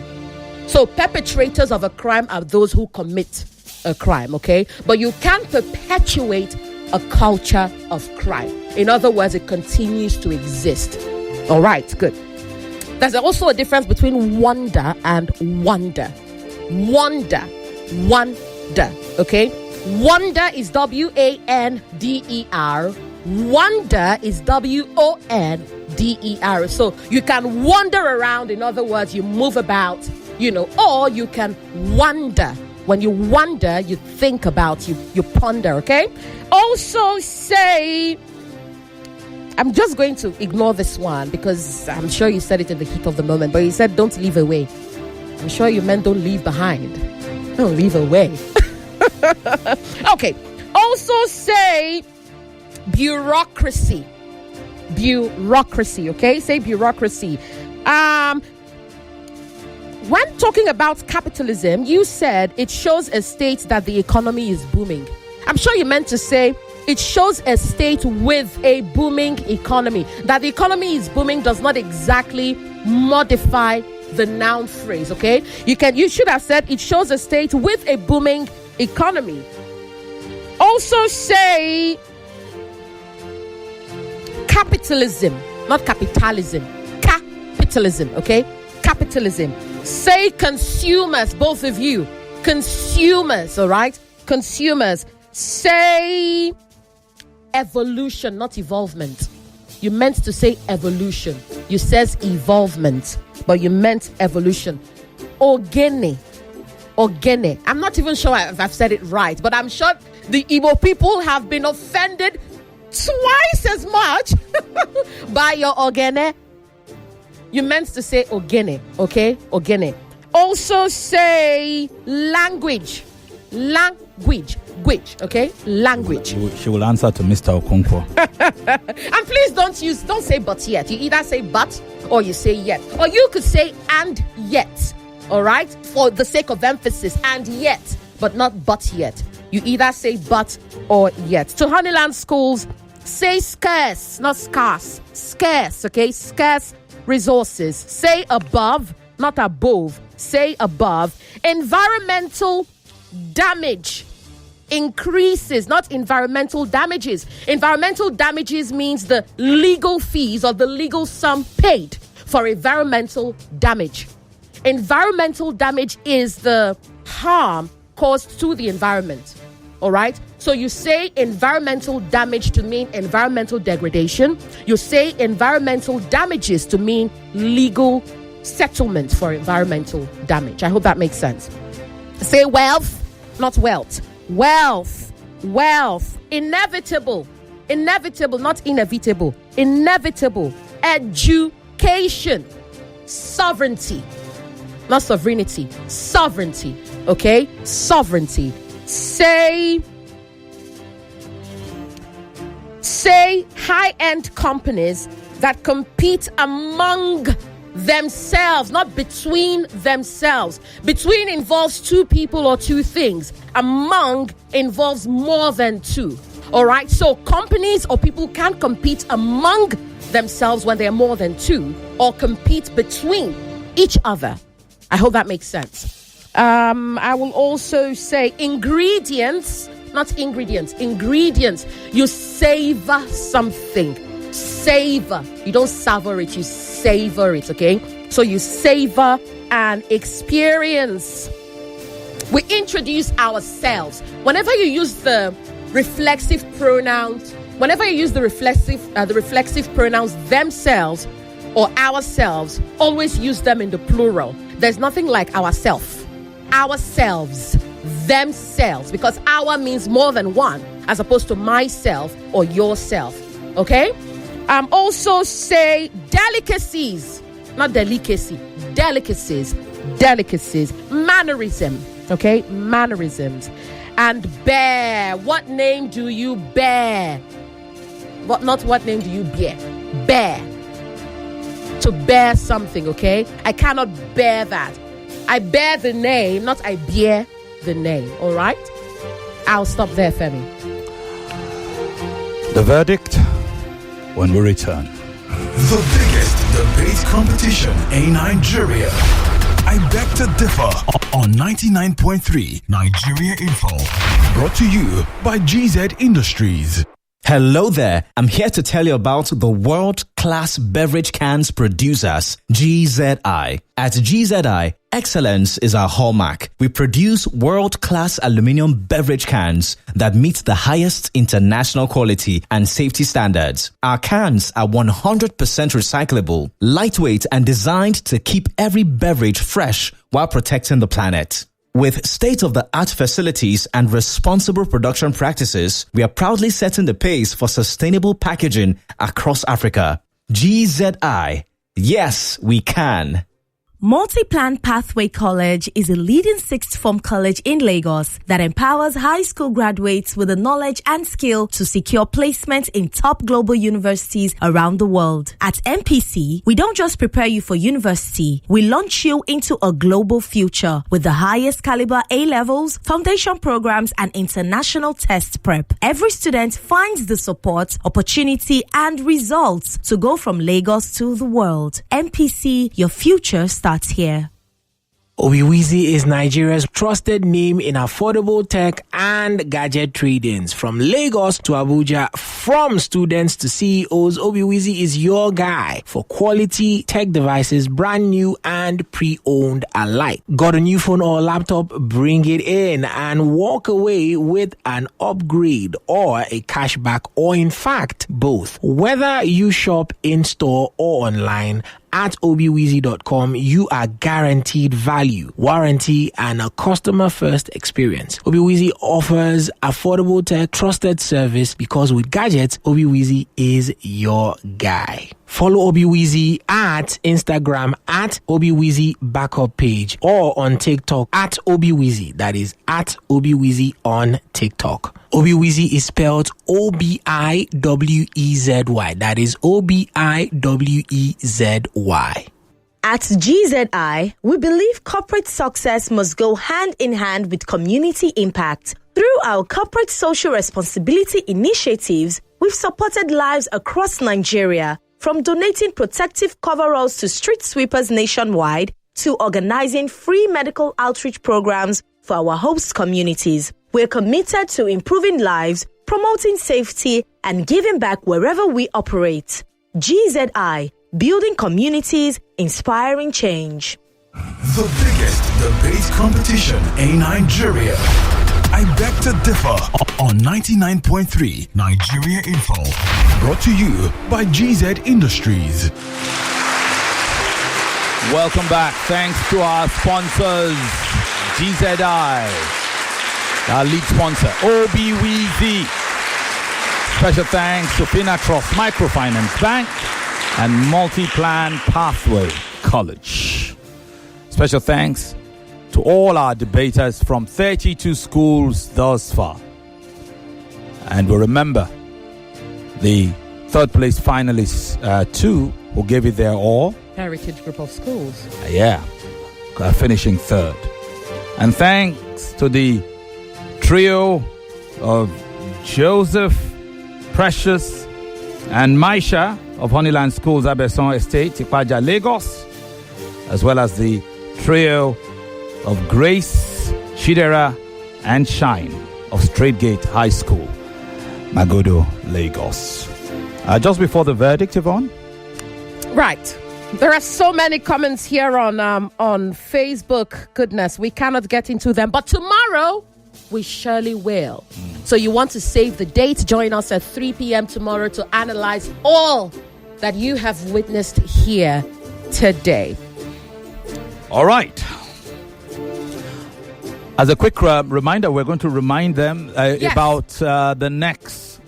So perpetrators of a crime are those who commit a crime, okay? But you can't perpetuate a culture of crime. In other words, it continues to exist. All right, good. There's also a difference between wonder and wonder. Wonder, okay? Wonder is W-A-N-D-E-R. Wonder is W-O-N-D-E-R. So you can wander around, in other words, you move about, or you can wonder. When you wonder, you think about, you ponder, okay? Also say, I'm just going to ignore this one because I'm sure you said it in the heat of the moment, but you said don't leave away. I'm sure you meant don't leave behind. Don't leave away. Okay. Also say bureaucracy. Bureaucracy, okay? Say bureaucracy. When talking about capitalism, you said it shows a state that the economy is booming. I'm sure you meant to say it shows a state with a booming economy. That the economy is booming does not exactly modify the noun phrase, okay? You should have said it shows a state with a booming economy. Also say capitalism, not capitalism. Capitalism, okay? Capitalism. Say consumers, both of you. Consumers, all right? Consumers. Say evolution, not evolvement. You meant to say evolution. You says evolvement, but you meant evolution. Ogene. I'm not even sure if I've said it right, but I'm sure the Igbo people have been offended twice as much by your ogene. You meant to say ogene, okay? Ogene. Also say language, okay? Language. She will answer to Mr. Okonkwo. And please don't say but yet. You either say but or you say yet. Or you could say and yet, all right? For the sake of emphasis, and yet, but not but yet. You either say but or yet. To Honeyland schools, say scarce, not scarce. Scarce, okay? Scarce resources. Say above, not above. Say above. Environmental damage increases, not environmental damages. Environmental damages means the legal fees or the legal sum paid for environmental damage. Environmental damage is the harm caused to the environment. All right? So you say environmental damage to mean environmental degradation. You say environmental damages to mean legal settlement for environmental damage. I hope that makes sense. Say wealth, not wealth. Wealth. Inevitable, not inevitable. Inevitable. Education. Sovereignty, not sovereignty. Sovereignty, okay? Sovereignty. Say high-end companies that compete among themselves, not between themselves. Between involves two people or two things. Among involves more than two. All right? So companies or people can compete among themselves when they're more than two, or compete between each other. I hope that makes sense. I will also say ingredients, not ingredients. Ingredients. You savor something. Savor. You don't savor it, you savor it, okay? So you savor an experience. We introduce ourselves. Whenever you use the reflexive pronouns, the reflexive pronouns themselves or ourselves, always use them in the plural. There's nothing like ourselves, themselves, because our means more than one, as opposed to myself or yourself. Okay? Also say delicacies, not delicacy, delicacies, mannerism. Okay? Mannerisms. And bear. What name do you bear? What name do you bear? Bear. To bear something, okay? I cannot bear that. I bear the name, not I bear the name, all right? I'll stop there, Femi. The verdict when we return. The biggest debate competition in Nigeria. I beg to differ on 99.3 Nigeria Info. Brought to you by GZ Industries. Hello there. I'm here to tell you about the world-class beverage cans producers, GZI. At GZI, excellence is our hallmark. We produce world-class aluminum beverage cans that meet the highest international quality and safety standards. Our cans are 100% recyclable, lightweight, and designed to keep every beverage fresh while protecting the planet. With state-of-the-art facilities and responsible production practices, we are proudly setting the pace for sustainable packaging across Africa. GZI. Yes, we can. Multi-Plan Pathway College is a leading sixth form college in Lagos that empowers high school graduates with the knowledge and skill to secure placement in top global universities around the world. At MPC, we don't just prepare you for university, we launch you into a global future with the highest caliber A-levels, foundation programs, and international test prep. Every student finds the support, opportunity, and results to go from Lagos to the world. MPC, your future starts here. Obiwizi is Nigeria's trusted name in affordable tech and gadget tradings. From Lagos to Abuja, from students to CEOs, Obiwizi is your guy for quality tech devices, brand new and pre-owned alike. Got a new phone or laptop? Bring it in and walk away with an upgrade or a cashback, or in fact, both. Whether you shop in-store or online, at obiwizi.com, you are guaranteed value, warranty, and a customer-first experience. Obiwizi offers affordable tech, trusted service, because with gadgets, Obiwizi is your guy. Follow Obiwizi at Instagram at Obiwizi backup page, or on TikTok at Obiwizi. That is at Obiwizi on TikTok. Obiwizi is spelled Obiwezi. That is Obiwezi. At GZI, we believe corporate success must go hand in hand with community impact. Through our corporate social responsibility initiatives, we've supported lives across Nigeria, from donating protective coveralls to street sweepers nationwide to organizing free medical outreach programs for our host communities. We're committed to improving lives, promoting safety, and giving back wherever we operate. GZI, building communities, inspiring change. The biggest debate competition in Nigeria. I beg to differ on 99.3 Nigeria Info. Brought to you by GZ Industries. Welcome back. Thanks to our sponsors, GZI, our lead sponsor, Obiwizi. Special thanks to Finacross Microfinance Bank and Multi-Plan Pathway College. Special thanks to all our debaters from 32 schools thus far. And we remember the third place finalists, two who gave it their all. Heritage Group of Schools. Finishing third. And thanks to the trio of Joseph, Precious, and Maisha of Honeyland Schools, Abeson Estate, Tikpaja, Lagos, as well as the trio of Grace, Chidera, and Shine of Straightgate High School, Magodo, Lagos. Just before the verdict, Yvonne? Right. There are so many comments here on Facebook. Goodness, we cannot get into them. But tomorrow, we surely will. So you want to save the date? Join us at 3 p.m. tomorrow to analyze all that you have witnessed here today. All right. As a quick reminder, we're going to remind them about the next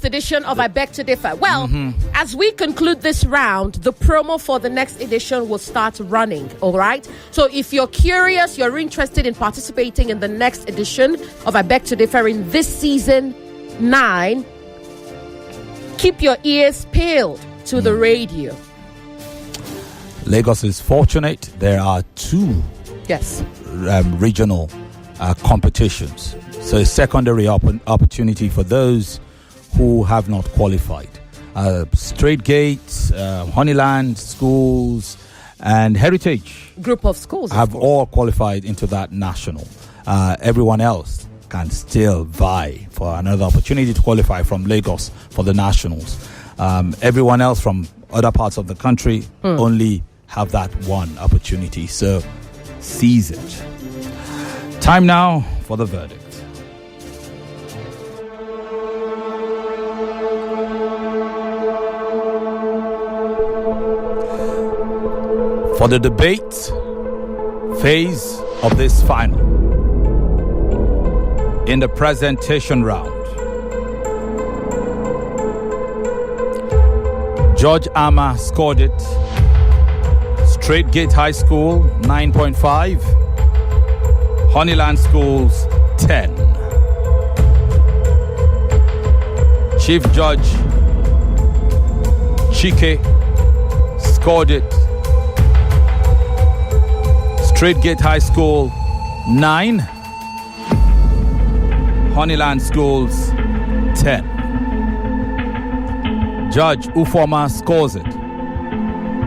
edition of I Beg to Differ. Well, as we conclude this round, the promo for the next edition will start running, all right? So if you're curious, you're interested in participating in the next edition of I Beg to Differ in this season 9, keep your ears peeled to the radio. Lagos is fortunate. There are 2 regional competitions. So a secondary opportunity for those who have not qualified. Straight Gates, Honeyland schools, and Heritage group of schools have all qualified into that national. Everyone else can still vie for another opportunity to qualify from Lagos for the nationals. Everyone else from other parts of the country only have that one opportunity. So seize it. Time now for the verdict. For the debate phase of this final, in the presentation round, George Ama scored it. Straight Gate High School 9.5, Honeyland Schools 10. Chief Judge Chike scored it. Straight Gate High School 9, Honeyland Schools 10. Judge Ufoma scores it.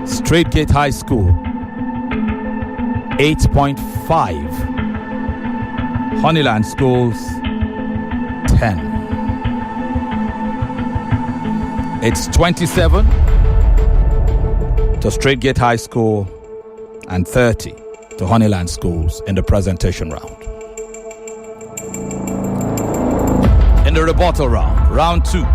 Straight Gate High School 8.5, Honeyland Schools 10. It's 27 to Straight Gate High School and 30 to Honeyland Schools in the presentation round. In the rebuttal round, round 2.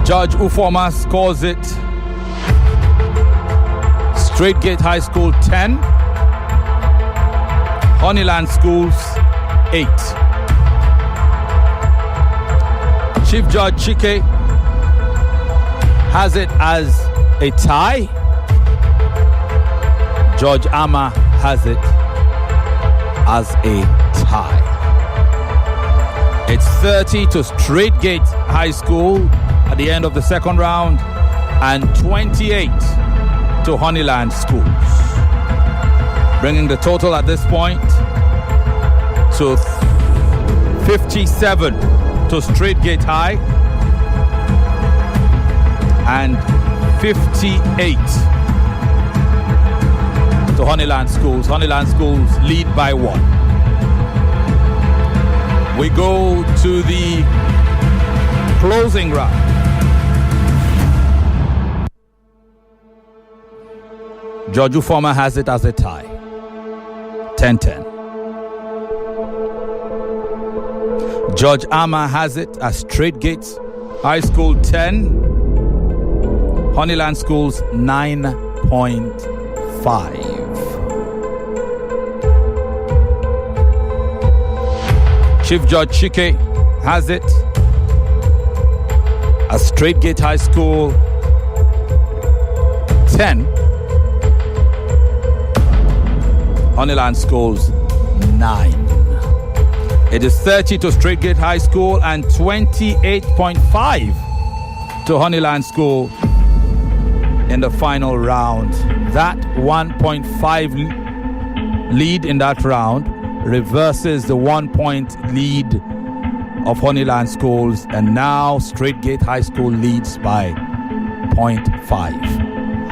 Judge Ufoma scores it. Straight Gate High School 10, Honeyland Schools 8. Chief Judge Chike has it as a tie. Judge Ama has it as a tie. It's 30 to Straight Gate High School at the end of the second round and 28 to Honeyland Schools, bringing the total at this point to 57 to Straight Gate High and 58 to Honeyland Schools. Honeyland Schools lead by 1. We go to the closing round. Judge Ufoma has it as a tie. 10-10. Judge Ama has it as Straight Gates High School 10, Honeyland Schools 9.5. Chief Judge Chike has it as Straight Gate High School 10, Honeyland Schools 9. It is 30 to Straight Gate High School and 28.5 to Honeyland School in the final round. That 1.5 lead in that round reverses the 1 point lead of Honeyland Schools, and now Straight Gate High School leads by 0.5.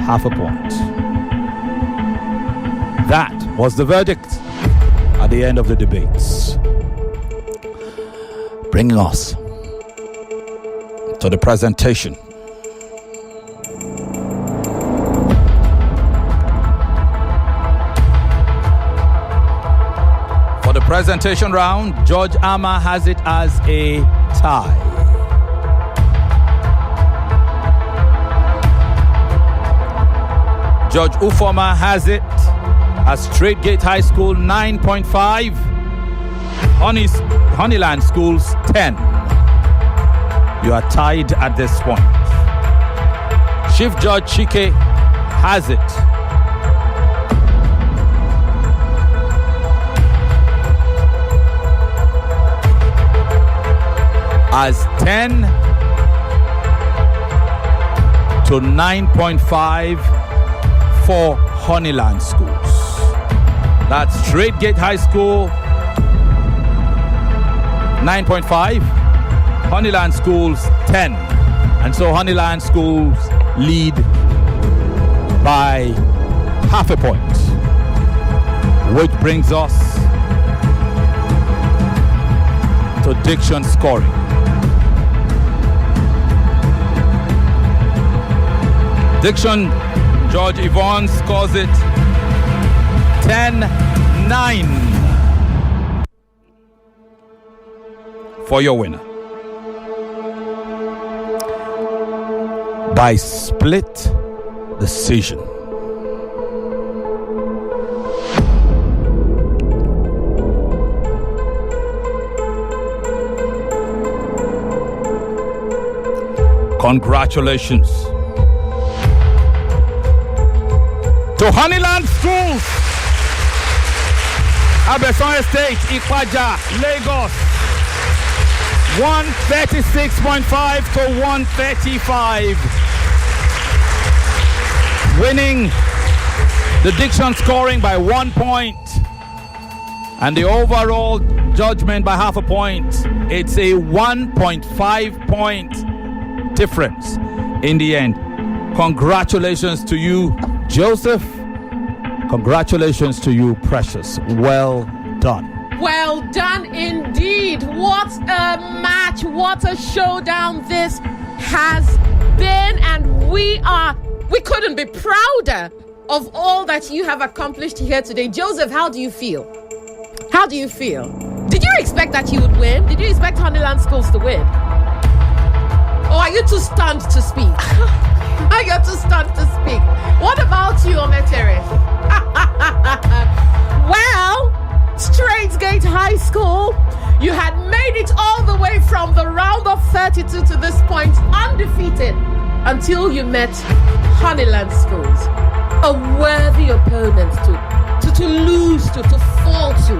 half a point. That was the verdict at the end of the debates. Bringing us to the presentation. For the presentation round, Judge Ama has it as a tie. Judge Ufoma has it as Straight Gate High School 9.5, Honeyland Schools 10. You are tied at this point. Chief Judge Chike has it as 10 to 9.5 for Honeyland Schools. That's Straight Gate High School 9.5, Honeyland Schools 10. And so Honeyland Schools lead by half a point, which brings us to diction scoring. Diction, George Yvonne scores it 10-9 for your winner. By split decision. Congratulations to Honeyland Schools, Abeson Estate, Ikwaja, Lagos. 136.5 to 135. Winning the diction scoring by 1 point. And the overall judgment by half a point. It's a 1.5 point difference in the end. Congratulations to you, Joseph. Congratulations to you, Precious. Well done. Well done indeed. What a match. What a showdown this has been. And we couldn't be prouder of all that you have accomplished here today. Joseph, how do you feel? How do you feel? Did you expect that you would win? Did you expect Honeyland Schools to win? Or are you too stunned to speak? Are you too stunned to speak? What about you, Ometere? Well, Straight Gate High School, you had made it all the way from the round of 32 to this point, undefeated, until you met Honeyland Schools. A worthy opponent to lose to fall to,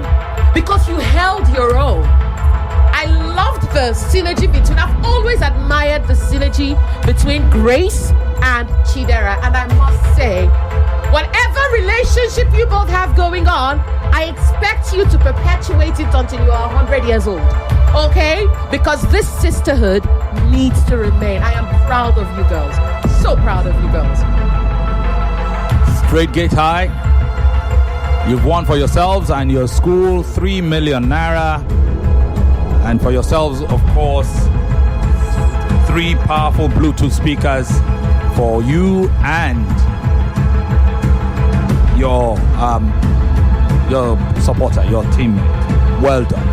because you held your own. I loved the synergy between, I've always admired the synergy between Grace and Chidera, and I must say, whatever relationship you both have going on, I expect you to perpetuate it until you are 100 years old, okay? Because this sisterhood needs to remain. I am proud of you girls, so proud of you girls. Straight Gate High, you've won for yourselves and your school 3 million naira. And for yourselves, of course, 3 powerful Bluetooth speakers for you and your supporter, your teammate. Well done.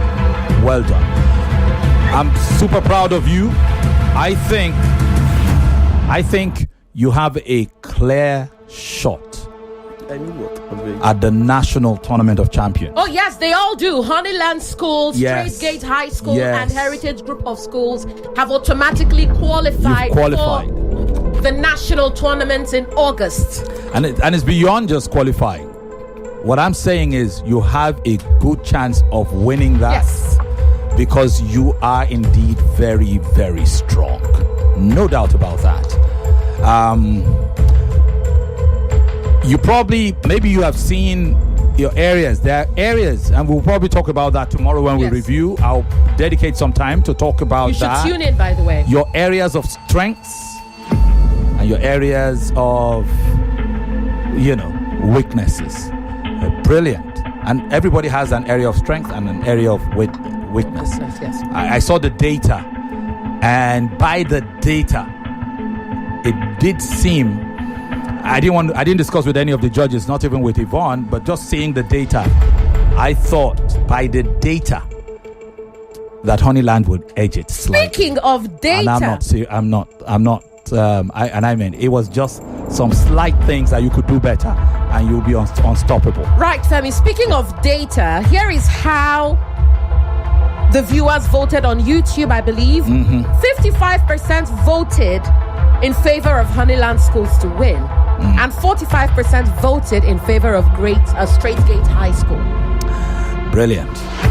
Well done. I'm super proud of you. I think you have a clear shot at the National Tournament of Champions. Oh yes, they all do. Honeyland Schools, Yes. Straight Gate High School, Yes. and Heritage Group of Schools have automatically qualified for the national tournament in August. And it's beyond just qualifying. What I'm saying is you have a good chance of winning that. Yes. Because you are indeed very, very strong. No doubt about that. Maybe you have seen your areas. There are areas, and we'll probably talk about that tomorrow when we review. I'll dedicate some time to talk about You should that. tune in, by the way. Your areas of strengths and your areas of weaknesses. Brilliant. And everybody has an area of strength and an area of weakness. Yes. I saw the data, and by the data, it did seem, I didn't discuss with any of the judges, not even with Yvonne, but just seeing the data, I thought by the data that Honeyland would edge it slightly. Speaking of data, and I mean, it was just some slight things that you could do better and you'll be unstoppable. Right, Femi, speaking of data, here is how the viewers voted on YouTube, I believe. 55% voted in favor of Honeyland schools to win, and 45% voted in favor of Straight Gate High School. Brilliant.